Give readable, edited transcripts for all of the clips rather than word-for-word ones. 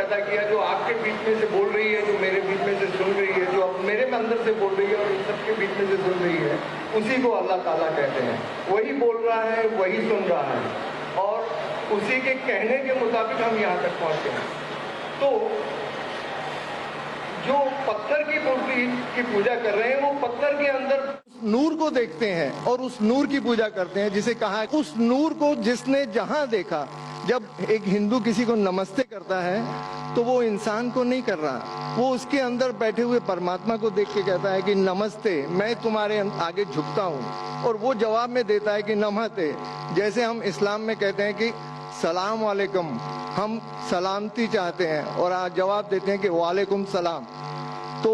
पैदा किया, जो आपके बीच में से बोल रही है, जो मेरे बीच में से सुन रही है, जो अब मेरे में अंदर से बोल रही है और इन सबके बीच में से सुन रही है, उसी को अल्लाह ताला कहते हैं। वही बोल रहा है, वही सुन रहा है और उसी के कहने के मुताबिक हम यहाँ तक पहुँचे हैं। तो जो पत्थर की मूर्ति की पूजा कर रहे हैं, वो पत्थर के अंदर नूर को देखते हैं और उस नूर की पूजा करते हैं, जिसे कहा उस नूर को जिसने जहां देखा। जब एक हिंदू किसी को नमस्ते करता है तो वो इंसान को नहीं कर रहा, वो उसके अंदर बैठे हुए परमात्मा को देख के कहता है कि नमस्ते, मैं तुम्हारे आगे झुकता हूँ। और वो जवाब में देता है कि नमस्ते। जैसे हम इस्लाम में कहते हैं कि सलाम वालेकुम, हम सलामती चाहते हैं और आज जवाब देते हैं कि वालेकुम सलाम। तो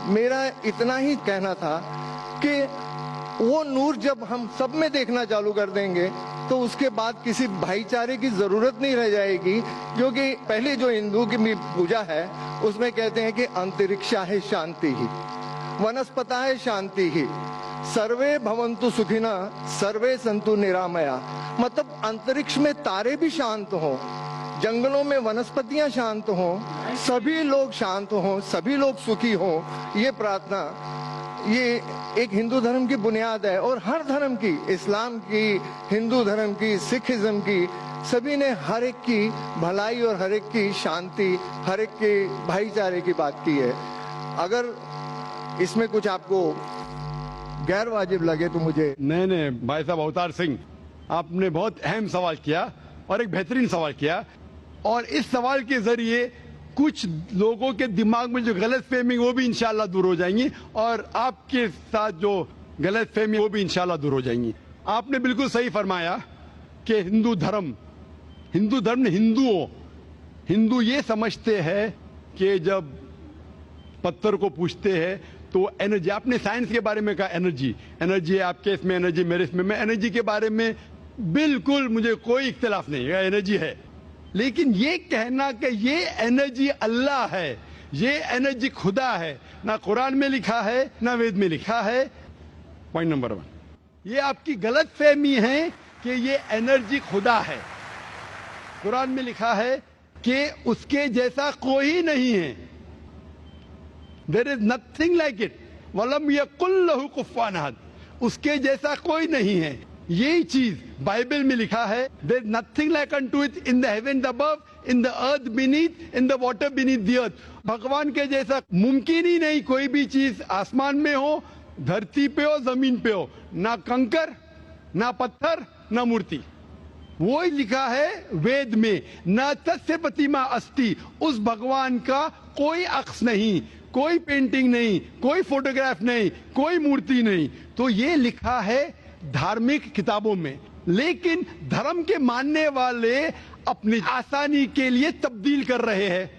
मेरा इतना ही कहना था कि वो नूर जब हम सब में देखना चालू कर देंगे तो उसके बाद किसी भाईचारे की जरूरत नहीं रह जाएगी, क्योंकि पहले जो हिंदू की पूजा है उसमें कहते हैं कि अंतरिक्षा है शांति ही, वनस्पता है शांति ही, सर्वे भवन्तु सुखिना सर्वे संतु निरामया। मतलब अंतरिक्ष में तारे भी शांत हों, जंगलों में वनस्पतियां शांत हों, सभी लोग शांत हों, सभी लोग सुखी हों। ये प्रार्थना, ये एक हिंदू धर्म की बुनियाद है और हर धर्म की, इस्लाम की, हिंदू धर्म की, सिखिज्म की, सभी ने हर एक की भलाई और हर एक की शांति, हर एक के भाईचारे की बात की है। अगर इसमें कुछ आपको गैर वाजिब लगे तो मुझे। नहीं, भाई साहब अवतार सिंह, आपने बहुत अहम सवाल किया और एक बेहतरीन सवाल किया, और इस सवाल के जरिए कुछ लोगों के दिमाग में जो गलत फहमी वो भी इंशाल्लाह दूर हो जाएंगी, और आपके साथ जो गलत फहमी वो भी इंशाल्लाह दूर हो जाएंगी। आपने बिल्कुल सही फरमाया कि हिंदू धर्म ने हिंदू ये समझते हैं कि जब पत्थर को पूछते हैं तो एनर्जी, आपने साइंस के बारे में कहा एनर्जी है, आपके इसमें एनर्जी, मेरे इसमें, मैं एनर्जी के बारे में बिल्कुल मुझे कोई इख्तिलाफ नहीं है, एनर्जी है। लेकिन ये कहना कि ये एनर्जी अल्लाह है, ये एनर्जी खुदा है, ना कुरान में लिखा है ना वेद में लिखा है। पॉइंट नंबर 1, ये आपकी गलत फहमी है कि ये एनर्जी खुदा है। कुरान में लिखा है कि उसके जैसा कोई नहीं है, there is nothing like it, वलम यकुल लहू कुफुवन अहद, उसके जैसा कोई नहीं है। यही चीज बाइबल में लिखा है, there is nothing like unto it in the heaven above, in the earth beneath, in the water beneath the earth. भगवान के जैसा मुमकिन ही नहीं कोई भी चीज, आसमान में हो, धरती पे हो, जमीन पे हो, ना कंकर, ना पत्थर, ना मूर्ति। वो ही लिखा है वेद में, न तस्य प्रतिमा अस्ति, उस भगवान का कोई अक्स नहीं, कोई पेंटिंग नहीं, कोई फोटोग्राफ नहीं, कोई मूर्ति नहीं। तो ये लिखा है धार्मिक किताबों में, लेकिन धर्म के मानने वाले अपनी आसानी के लिए तब्दील कर रहे हैं।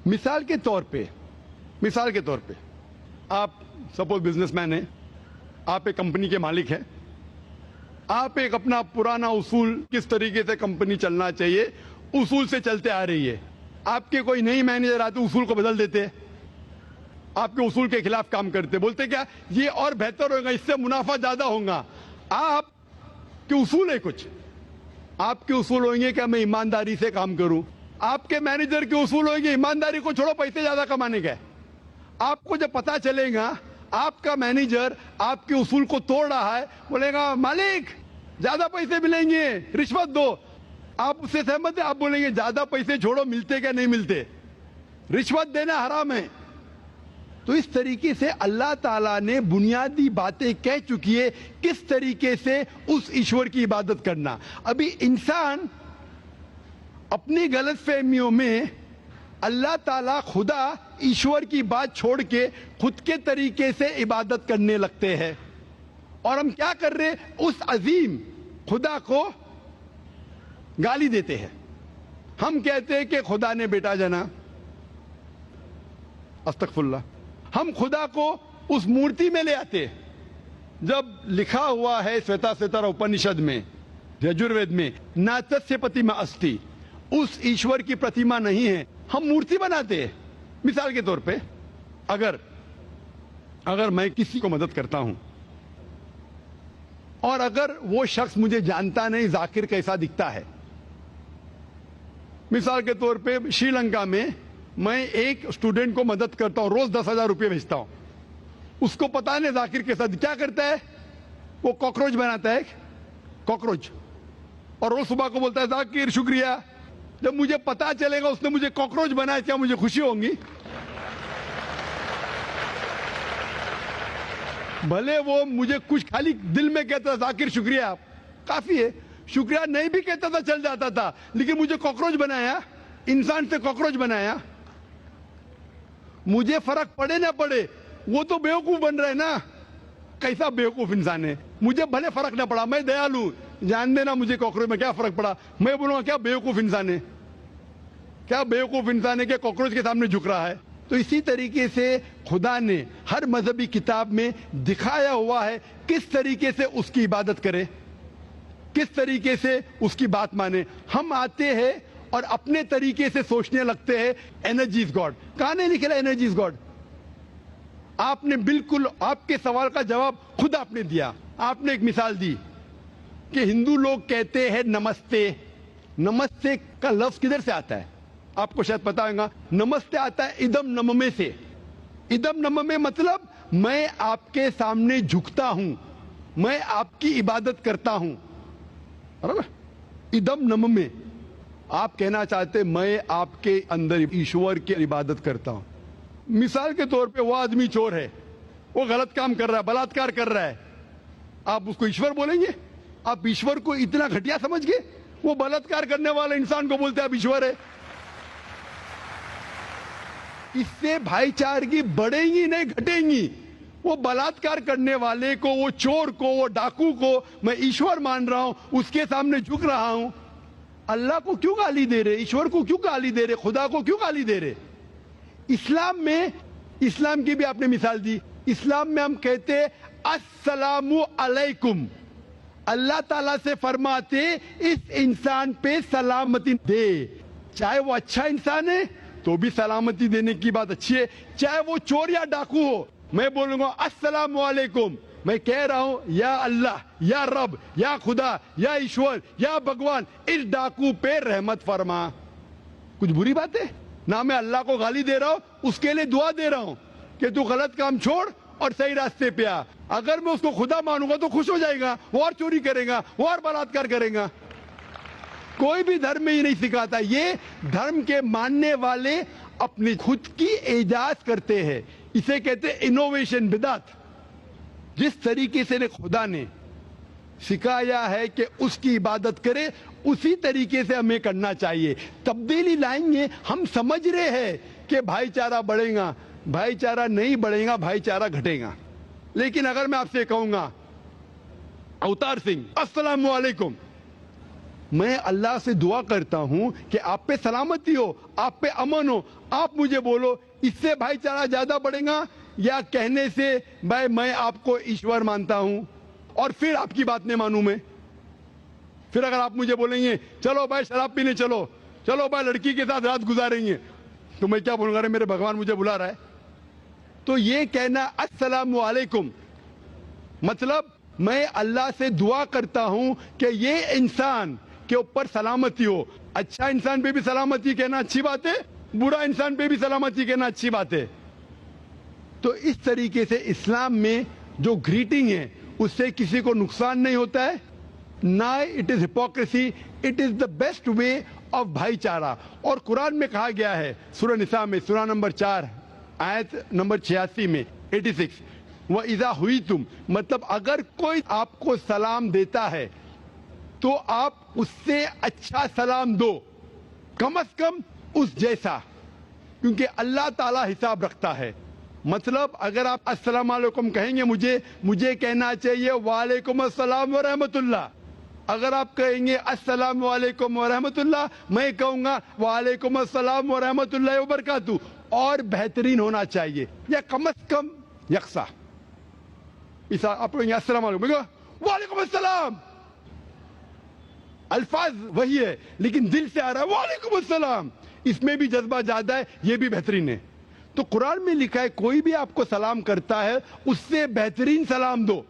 मिसाल के तौर पे आप सपोज बिजनेसमैन हैं, आप एक कंपनी के मालिक हैं, आप एक अपना पुराना उसूल, किस तरीके से कंपनी चलना चाहिए, उसूल से चलते आ रही है। आपके कोई नई मैनेजर आते उसूल को बदल देते, आपके उसूल के खिलाफ काम करते, बोलते क्या ये और बेहतर होगा, इससे मुनाफा ज्यादा होगा। आपके उसूल है कुछ, आपके उसूल होंगे कि मैं ईमानदारी से काम करूं, आपके मैनेजर के उसूल होंगे ईमानदारी को छोड़ो, पैसे ज्यादा कमाने का। आपको जब पता चलेगा आपका मैनेजर आपके उसूल को तोड़ रहा है, बोलेगा मालिक ज्यादा पैसे मिलेंगे, रिश्वत दो। आप उससे सहमत है? आप बोलेंगे ज्यादा पैसे छोड़ो, मिलते क्या नहीं मिलते, रिश्वत देना हराम है। तो इस तरीके से अल्लाह ताला ने बुनियादी बातें कह चुकी है किस तरीके से उस ईश्वर की इबादत करना। अभी इंसान अपनी गलत फहमियों में अल्लाह ताला, खुदा, ईश्वर की बात छोड़ के खुद के तरीके से इबादत करने लगते हैं। और हम क्या कर रहे, उस अजीम खुदा को गाली देते हैं। हम कहते हैं कि खुदा ने बेटा जना, अस्तगफुरुल्लाह। हम खुदा को उस मूर्ति में ले आते, जब लिखा हुआ है श्वेताश्वतर उपनिषद में, यजुर्वेद में, न तस्य प्रतिमा अस्ति, उस ईश्वर की प्रतिमा नहीं है, हम मूर्ति बनाते हैं। मिसाल के तौर पे अगर मैं किसी को मदद करता हूं और अगर वो शख्स मुझे जानता नहीं, जाकिर कैसा दिखता है, मिसाल के तौर पे श्रीलंका में मैं एक स्टूडेंट को मदद करता हूं, रोज 10,000 रुपये भेजता हूं। उसको पता नहीं जाकिर के साथ क्या करता है, वो कॉकरोच बनाता है, कॉकरोच, और रोज सुबह को बोलता है जाकिर शुक्रिया। जब मुझे पता चलेगा उसने मुझे कॉकरोच बनाया, क्या मुझे खुशी होगी? भले वो मुझे कुछ खाली दिल में कहता जाकिर शुक्रिया, काफी है, शुक्रिया नहीं भी कहता था चल जाता था, लेकिन मुझे कॉकरोच बनाया, इंसान से कॉकरोच बनाया। मुझे फर्क पड़े ना पड़े, वो तो बेवकूफ बन रहा है ना। कैसा बेवकूफ इंसान है। मुझे भले फर्क ना पड़ा, मैं दयालु, जान देना मुझे कॉकरोच में क्या फर्क पड़ा, मैं बोलूंगा क्या बेवकूफ इंसान है, क्या बेवकूफ इंसान है कि कॉकरोच के सामने झुक रहा है। तो इसी तरीके से खुदा ने हर मजहबी किताब में दिखाया हुआ है किस तरीके से उसकी इबादत करें, किस तरीके से उसकी बात माने। हम आते हैं और अपने तरीके से सोचने लगते हैं एनर्जी इज गॉड। कहां नहीं लिखा एनर्जी इज गॉड? आपने बिल्कुल आपके सवाल का जवाब खुद आपने दिया। आपने एक मिसाल दी कि हिंदू लोग कहते हैं नमस्ते। नमस्ते का लफ्ज किधर से आता है आपको शायद पता होगा। नमस्ते आता है इदम नममे से। इदम नममे मतलब मैं आपके सामने झुकता हूं, मैं आपकी इबादत करता हूं, बराबर। इदम नममे, आप कहना चाहते मैं आपके अंदर ईश्वर की इबादत करता हूं। मिसाल के तौर पे वो आदमी चोर है, वो गलत काम कर रहा है, बलात्कार कर रहा है, आप उसको ईश्वर बोलेंगे? आप ईश्वर को इतना घटिया समझ गए? वो बलात्कार करने वाले इंसान को बोलते आप ईश्वर है। इससे भाईचारगी बढ़ेगी नहीं घटेगी। वो बलात्कार करने वाले को, वो चोर को, वो डाकू को मैं ईश्वर मान रहा हूं, उसके सामने झुक रहा हूं। अल्लाह को क्यों गाली दे रहे, ईश्वर को क्यों गाली दे रहे, खुदा को क्यों गाली दे रहे? इस्लाम में, इस्लाम की भी आपने मिसाल दी, इस्लाम में हम कहते अस्सलामु अलैकुम। अल्लाह ताला से फरमाते इस इंसान पे सलामती दे। चाहे वो अच्छा इंसान है तो भी सलामती देने की बात अच्छी है, चाहे वो चोर या डाकू हो। मैं बोलूंगा अस्सलामु अलैकुम, मैं कह रहा हूं या अल्लाह, या रब, या खुदा, या ईश्वर, या भगवान, इस डाकू पे रहमत फरमा। कुछ बुरी बात है ना? मैं अल्लाह को गाली दे रहा हूं, उसके लिए दुआ दे रहा हूं कि तू गलत काम छोड़ और सही रास्ते पे आ। अगर मैं उसको खुदा मानूंगा तो खुश हो जाएगा, वो और चोरी करेगा, वो और बलात्कार करेगा। कोई भी धर्म में ही नहीं सिखाता। ये धर्म के मानने वाले अपनी खुद की इजाज करते हैं, इसे कहते हैं इनोवेशन, बिदात। जिस तरीके से खुदा ने सिखाया है कि उसकी इबादत करे, उसी तरीके से हमें करना चाहिए। तब्दीली लाएंगे। हम समझ रहे हैं कि भाईचारा बढ़ेगा, भाईचारा नहीं बढ़ेगा, भाईचारा घटेगा। लेकिन अगर मैं आपसे कहूंगा अवतार सिंह अस्सलाम वालेकुम, मैं अल्लाह से दुआ करता हूं कि आप पे सलामती हो, आप पे अमन हो, आप मुझे बोलो, इससे भाईचारा ज्यादा बढ़ेगा या कहने से भाई मैं आपको ईश्वर मानता हूं और फिर आपकी बात नहीं मानूं मैं? फिर अगर आप मुझे बोलेंगे चलो भाई शराब पीने चलो, चलो भाई लड़की के साथ रात गुजारेंगे, तो मैं क्या बोलूंगा? अरे मेरे भगवान मुझे बुला रहा है। तो ये कहना अस्सलामु अलैकुम मतलब मैं अल्लाह से दुआ करता हूं कि ये इंसान के ऊपर सलामती हो। अच्छा इंसान पे भी सलामती कहना अच्छी बात है, बुरा इंसान पे भी सलामती कहना अच्छी बात है। तो इस तरीके से इस्लाम में जो ग्रीटिंग है उससे किसी को नुकसान नहीं होता है, ना it is hypocrisy, it is the best way of भाईचारा। और कुरान में कहा गया है सूरह निसा में, सूरह नंबर 4 आयत नंबर 86 में 86, वह इज़ा हुई तुम मतलब अगर कोई आपको सलाम देता है तो आप उससे अच्छा सलाम दो, कम से कम उस जैसा, क्योंकि अल्लाह ताला हिसाब रखता है। मतलब अगर आप अस्सलाम वालेकुम कहेंगे, मुझे कहना चाहिए वालेकुम अस्सलाम व रहमतुल्लाह। अगर आप कहेंगे अस्सलाम वालेकुम व रहमतुल्लाह, मैं कहूंगा वालेकुम अस्सलाम व रहमतुल्लाह व बरकातहू। और बेहतरीन होना चाहिए या कम से कम यकसा। इस आप कहेंगे अस्सलाम वालेकुम, वालेकुम अस्सलाम, अल्फाज वही है लेकिन दिल से आ रहा है वालेकुम अस्सलाम, इसमें भी जज्बा ज्यादा है, ये भी बेहतरीन है। तो कुरान में लिखा है कोई भी आपको सलाम करता है उससे बेहतरीन सलाम दो,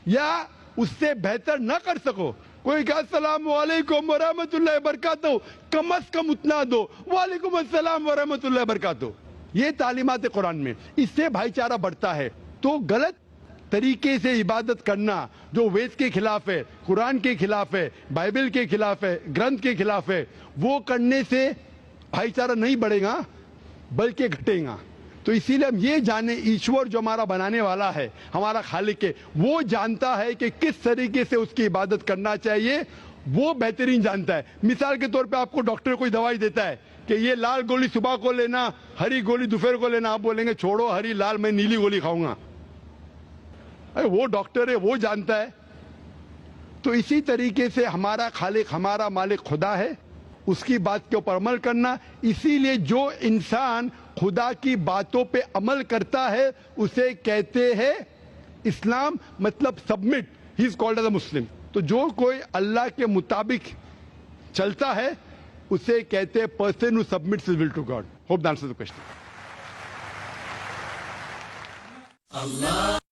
या उससे बेहतर ना कर सको, کوئی کہا السلام علیکم ورحمۃ اللہ وبرکاتہ، کم از کم اتنا دو، وعلیکم السلام ورحمۃ اللہ وبرکاتہ. یہ تعلیمات قرآن میں، اس سے بھائی چارہ بڑھتا ہے. تو غلط طریقے سے عبادت کرنا جو وید کے خلاف ہے، قرآن کے خلاف ہے، بائبل کے خلاف ہے، گرنتھ کے خلاف ہے، وہ کرنے سے بھائی چارہ نہیں بڑھے گا بلکہ گھٹے گا. تو اسی لیے ہم یہ جانیں ایشور جو ہمارا بنانے والا ہے، ہمارا خالق ہے، وہ جانتا ہے کہ کس طریقے سے اس کی عبادت کرنا چاہیے، وہ بہترین جانتا ہے. مثال کے طور پہ آپ کو ڈاکٹر کوئی دوائی دیتا ہے کہ یہ لال گولی صبح کو لینا، ہری گولی دوپہر کو لینا، آپ بولیں گے چھوڑو ہری لال، میں نیلی گولی کھاؤں گا. وہ ڈاکٹر ہے، وہ جانتا ہے. تو اسی طریقے سے ہمارا خالق، ہمارا مالک خدا ہے، اس کی بات کے اوپر عمل کرنا. اسی لیے جو انسان خدا کی باتوں پہ عمل کرتا ہے اسے کہتے ہیں اسلام، مطلب submit, he is called as a Muslim. تو جو کوئی اللہ کے مطابق چلتا ہے اسے کہتے ہیں person who submits his will to God. Hope that answers the question.